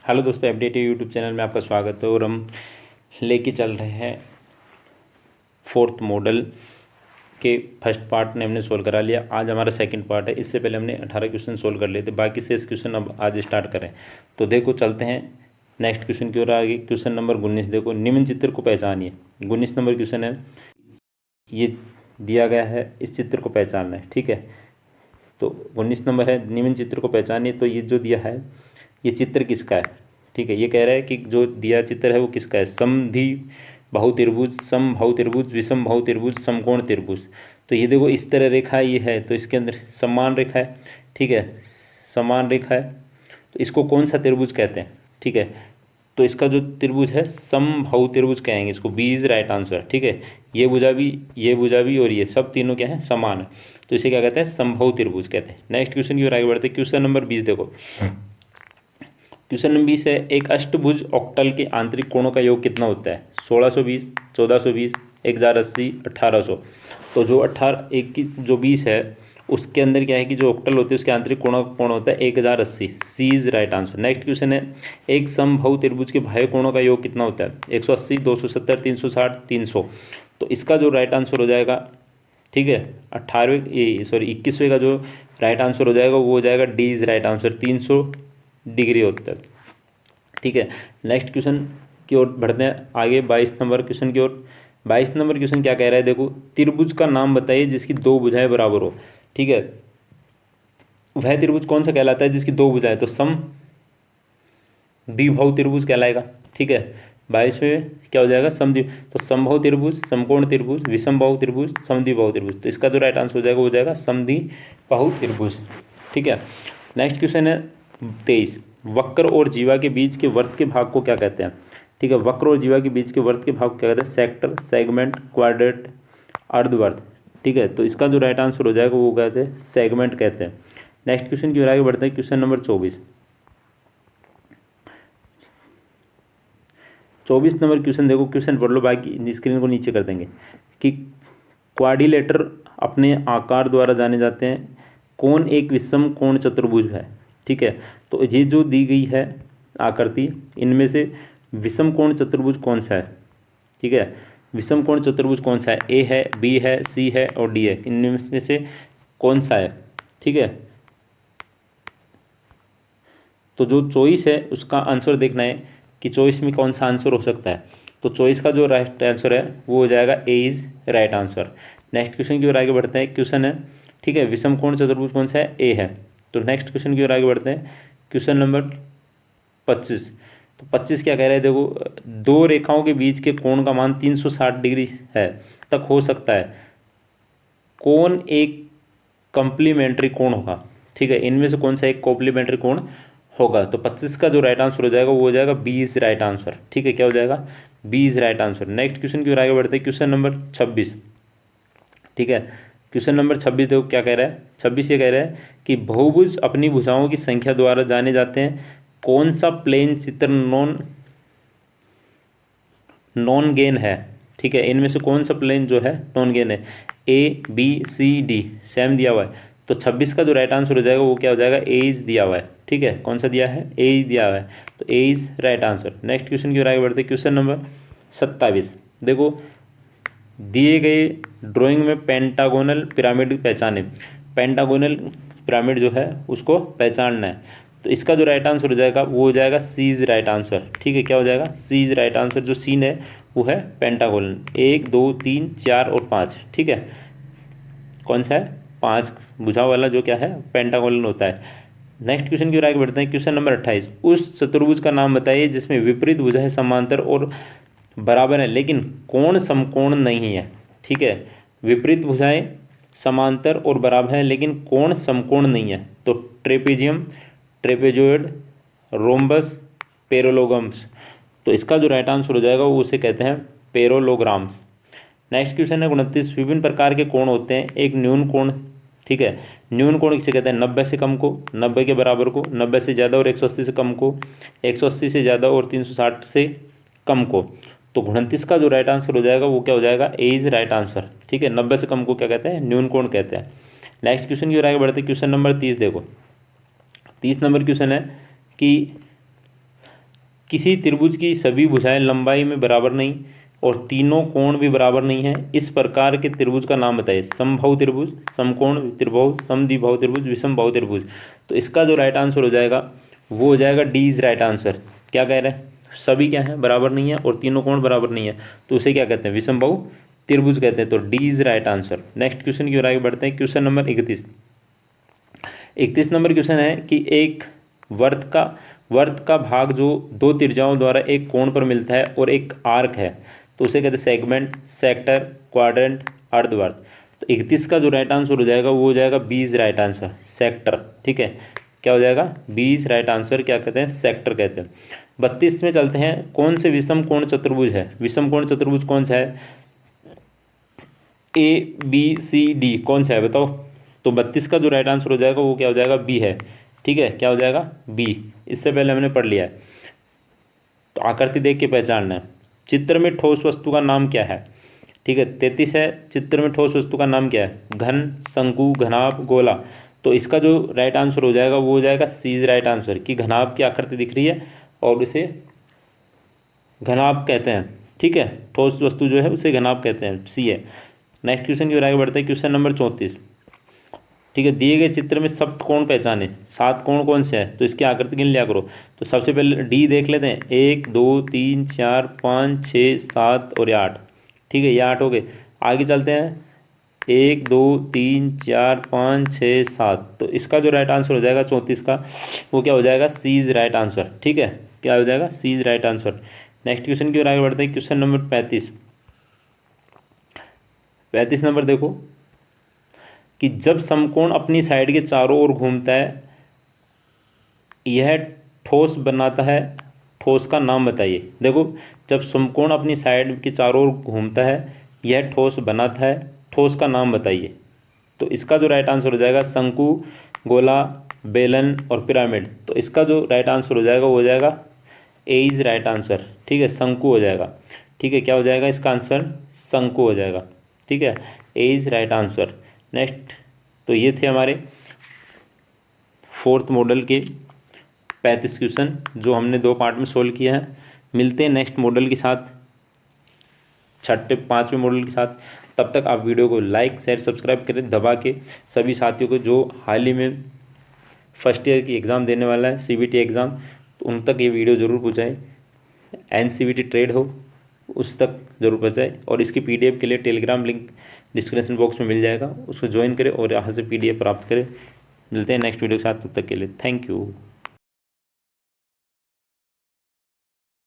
Hello दोस्तों, update YouTube channel में आपका स्वागत है। और हम लेके चल रहे हैं फोर्थ मॉडल के फर्स्ट पार्ट ने हमने सोल्व करा लिया। आज हमारा सेकंड पार्ट है। इससे पहले हमने 18 क्वेश्चन सोल्व कर लिए थे, बाकी शेष क्वेश्चन अब आज स्टार्ट करें। तो देखो चलते हैं नेक्स्ट क्वेश्चन की ओर आगे। क्वेश्चन नंबर 19 देखो, निम्न चित्र को पहचानिए। 19 नंबर क्वेश्चन है, ये दिया गया है, इस चित्र को पहचानना है। ठीक है, तो 19 नंबर है, निम्न चित्र को पहचानिए। तो ये जो दिया है, ये चित्र किसका है? ठीक है, ये कह रहा है कि जो दिया चित्र है वो किसका है। समद्वि बहुतिर्भुज, समबाहु त्रिभुज, विषमबाहु त्रिभुज, समकोण त्रिभुज। तो ये देखो इस तरह रेखा ये है, तो इसके अंदर समान रेखा है। ठीक है, समान रेखा है, तो इसको कौन सा त्रिभुज कहते हैं? ठीक है, तो इसका जो त्रिभुज है समबाहु त्रिभुज कहेंगे इसको। B is right answer. ठीक है, ये भुजा भी और ये सब तीनों क्या है, समान है, तो इसे क्या कहते हैं, समबाहु त्रिभुज कहते हैं। नेक्स्ट क्वेश्चन की ओर आगे बढ़ते हैं। क्वेश्चन नंबर 20 देखो। क्वेश्चन नंबर 20 है, एक अष्टभुज ऑक्टल के आंतरिक कोणों का योग कितना होता है? 1620, 1420, 1080, 1800। तो जो 18 एक की जो 20 है उसके अंदर क्या है कि जो ऑक्टल होते हैं उसके आंतरिक कोणों का कोण होता है 1080। C is right answer. Next question है, एक समबाहु त्रिभुज के बाह्य कोणों का योग कितना होता है? 180, 270, 360, 300। तो इसका जो राइट आंसर हो जाएगा, ठीक है, 21वें का जो राइट आंसर हो जाएगा वो हो जाएगा D is right answer, 300 degree होता है। ठीक है, नेक्स्ट क्वेश्चन की ओर बढ़ते हैं आगे, 22 नंबर क्वेश्चन की ओर। 22 नंबर क्वेश्चन क्या कह रहा है देखो, त्रिभुज का नाम बताइए जिसकी दो भुजाएं बराबर हो। ठीक है, वह त्रिभुज कौन सा कहलाता है जिसकी दो भुजाएं? तो सम द्विबाहु त्रिभुज कहलाएगा। ठीक है, 22वें क्या हो जाएगा, समद्वि। तो समबाहु त्रिभुज, समकोण त्रिभुज, विषमबाहु त्रिभुज, समद्विबाहु त्रिभुज। तो इसका जो राइट आंसर हो जाएगा वो हो जाएगा समद्विबाहु त्रिभुज। ठीक है, नेक्स्ट क्वेश्चन है 23, वक्र और जीवा के बीच के वर्त के भाग को क्या कहते हैं? ठीक है, वक्र और जीवा के बीच के वर्त के भाग को क्या कहते हैं? सेक्टर, सेगमेंट, क्वाड्रेंट, अर्धवर्त। ठीक है, तो इसका जो राइट आंसर हो जाएगा वो कहते हैं सेगमेंट कहते हैं। नेक्स्ट क्वेश्चन की ओर आगे बढ़ते हैं। Question number 24। 24 नंबर क्वेश्चन देखो, क्वेश्चन पढ़ लो, बाकी स्क्रीन को नीचे कर देंगे। कि क्वाड्रिलेटर अपने आकार द्वारा जाने जाते हैं, कौन एक विषम कोण चतुर्भुज है? ठीक है, तो ये जो दी गई है आकृति, इनमें से विषम कोण चतुर्भुज कौन सा है? ठीक है, विषम कोण चतुर्भुज कौन सा है? ए है, बी है, सी है और डी है। इनमें से कौन सा है? ठीक है, तो जो चॉइस है उसका आंसर देखना है कि चॉइस में कौन सा आंसर हो सकता है। तो चॉइस का जो राइट आंसर है वो हो जाएगा A is right answer. Next question की ओर आगे बढ़ते हैं। क्वेश्चन है, ठीक है, विषम कोण चतुर्भुज कौन सा है? ए है। तो नेक्स्ट क्वेश्चन की ओर आगे बढ़ते हैं। Question number 25। तो 25 क्या कह रहे हैं देखो, दो रेखाओं के बीच के कोण का मान 360 डिग्री है तक हो सकता है, कौन एक कॉम्प्लीमेंट्री कोण होगा? ठीक है, इनमें से कौन सा एक कॉम्प्लीमेंट्री कोण होगा? तो 25 का जो राइट आंसर हो जाएगा वो हो जाएगा बी इज राइट आंसर। ठीक है, क्या हो जाएगा? B is right answer. Next question की ओर आगे बढ़ते हैं। Question number 26। ठीक है, क्वेश्चन नंबर 26 देखो क्या कह रहा है। 26 ये कह रहा है कि बहुभुज अपनी भुजाओं की संख्या द्वारा जाने जाते हैं, कौन सा प्लेन चित्र नॉन गेन है? ठीक है, इनमें से कौन सा प्लेन जो है नॉन गेन है? ए, बी, सी, डी सेम दिया हुआ है। तो 26 का जो राइट आंसर हो जाएगा वो क्या हो जाएगा? ए इज दिया हुआ है। ठीक है, कौन सा दिया है? ए इज दिया हुआ है, तो A is right answer. Next question की ओर आगे बढ़ते हैं। क्वेश्चन नंबर 27 देखो, दिए गए ड्राइंग में पेंटागोनल पिरामिड पहचाने। पेंटागोनल पिरामिड जो है उसको पहचानना है, तो इसका जो राइट आंसर हो जाएगा वो हो जाएगा सी इज राइट आंसर। ठीक है, क्या हो जाएगा? C is right answer. जो सीन है वो है पेंटागोनल, 1, 2, 3, 4 और 5। ठीक है, कौन सा है? 5 भुजाओं वाला जो क्या है, पेंटागोनल होता है। नेक्स्ट क्वेश्चन की ओर आगे बढ़ते हैं। क्वेश्चन नंबर 28, उस चतुर्भुज का नाम बताइए जिसमें विपरीत भुजाएं समांतर और बराबर है लेकिन कोण समकोण नहीं है। ठीक है, विपरीत भुजाएं समांतर और बराबर है लेकिन कोण समकोण नहीं है। तो ट्रेपेजियम, ट्रेपेजोइड, रोम्बस, पैरेललोग्राम्स। तो इसका जो राइट आंसर हो जाएगा वो उसे कहते हैं पैरेललोग्राम्स। नेक्स्ट क्वेश्चन है 29, विभिन्न प्रकार के कोण होते हैं, एक न्यून कोण। ठीक है, न्यून कोण किसे कहते हैं? 90 से कम को, 90 के बराबर को, 90 से ज़्यादा और 180 से कम को, 180 से ज़्यादा और 360 से कम को। तो 29 का जो राइट आंसर हो जाएगा वो क्या हो जाएगा? A is right answer. ठीक है, 90 से कम को क्या कहते हैं? न्यून कोण कहते हैं। नेक्स्ट क्वेश्चन की ओर आगे बढ़ते हैं। क्वेश्चन नंबर 30 देखो, 30 नंबर क्वेश्चन है कि किसी त्रिभुज की सभी भुजाएं लंबाई में बराबर नहीं और तीनों कोण भी बराबर नहीं है, इस प्रकार के त्रिभुज का नाम बताइए। समबाहु त्रिभुज, समकोण त्रिभुज, समद्विबाहु त्रिभुज, विषमबाहु त्रिभुज। तो इसका जो राइट आंसर हो जाएगा वो हो जाएगा डी इज राइट आंसर। क्या कह रहे हैं, सभी क्या है, बराबर नहीं है और तीनों कोण बराबर नहीं है, तो उसे क्या कहते हैं, विषमबाहु त्रिभुज कहते हैं। तो D is right answer. Next question की ओर आगे बढ़ते हैं। क्वेश्चन नंबर 31 नंबर क्वेश्चन है कि एक वर्त का भाग जो दो त्रिज्याओं द्वारा एक कोण पर मिलता है और एक आर्क है, तो उसे कहते हैं सेगमेंट, सेक्टर, क्वाड्रेंट, अर्धवर्त। तो 31 का जो राइट आंसर हो जाएगा वो हो जाएगा 20 राइट आंसर, सेक्टर। ठीक है, क्या हो जाएगा, 20 राइट आंसर क्या कहते हैं, सेक्टर कहते हैं। 32 में चलते हैं। कौन से विषम कोण चतुर्भुज है, विषम कोण चतुर्भुज कौन सा है, ABCD कौन सा है बताओ। तो 32 का जो राइट आंसर हो जाएगा वो क्या हो जाएगा, बी है। ठीक है, क्या हो जाएगा, बी। इससे पहले हमने पढ़ लिया है। तो आकृति देख के पहचानना है। चित्र में ठोस वस्तु का नाम क्या है। ठीक है, 33 है। चित्र में ठोस वस्तु का नाम क्या है, घन, शंकु, घनाभ, गोला। तो इसका जो राइट आंसर हो जाएगा वो हो जाएगा सी इज राइट आंसर, कि घनाभ की आकृति दिख रही है और इसे घनाभ कहते हैं। ठीक है, ठोस वस्तु जो है उसे घनाभ कहते हैं, सी है। नेक्स्ट क्वेश्चन की ओर आगे बढ़ते हैं। Question number 34। ठीक है, दिए गए चित्र में सप्तकोण पहचाने। 7 कोण कौन से हैं, तो इसकी आकृति गिन लिया करो। तो सबसे पहले डी देख लेते हैं, 1 2 3 4 5 6 7 और 8। ठीक है, ये 8 हो गए। आगे चलते हैं, 1 2 3 4 5 6 7। तो इसका जो राइट आंसर हो जाएगा 34 का, वो क्या हो जाएगा, सी इज राइट आंसर। ठीक है, क्या हो जाएगा, C is right answer. Next question की ओर आगे बढ़ते हैं। क्वेश्चन नंबर 35 नंबर देखो कि जब समकोण अपनी साइड के चारों ओर घूमता है यह ठोस बनाता है, ठोस का नाम बताइए। देखो, जब समकोण अपनी साइड के चारों ओर घूमता है यह ठोस बनाता है, ठोस का नाम बताइए। तो इसका जो राइट आंसर हो जाएगा शंकु, गोला, बेलन और पिरामिड। तो इसका जो राइट आंसर हो जाएगा वो हो जाएगा ए इज राइट आंसर। ठीक है, शंकु हो जाएगा। ठीक है, क्या हो जाएगा इसका आंसर, शंकु हो जाएगा। ठीक है, ए इज राइट आंसर। नेक्स्ट, तो ये थे हमारे 4th मॉडल के 35 क्वेश्चन जो हमने 2 पार्ट में सोल्व किया है। मिलते हैं नेक्स्ट मॉडल के साथ, 5वें मॉडल के साथ। तब तक आप वीडियो को लाइक शेयर सब्सक्राइब करें दबा के। सभी साथियों को जो हाल ही में फर्स्ट ईयर की एग्ज़ाम देने वाला है, CBT एग्ज़ाम, तो उन तक ये वीडियो ज़रूर पहुँचाएँ। NCVT ट्रेड हो उस तक ज़रूर पहुँचाए। और इसकी PDF के लिए टेलीग्राम लिंक डिस्क्रिप्शन बॉक्स में मिल जाएगा, उसको ज्वाइन करें और यहाँ से PDF प्राप्त करें। मिलते हैं नेक्स्ट वीडियो के साथ, तब तक के लिए थैंक यू।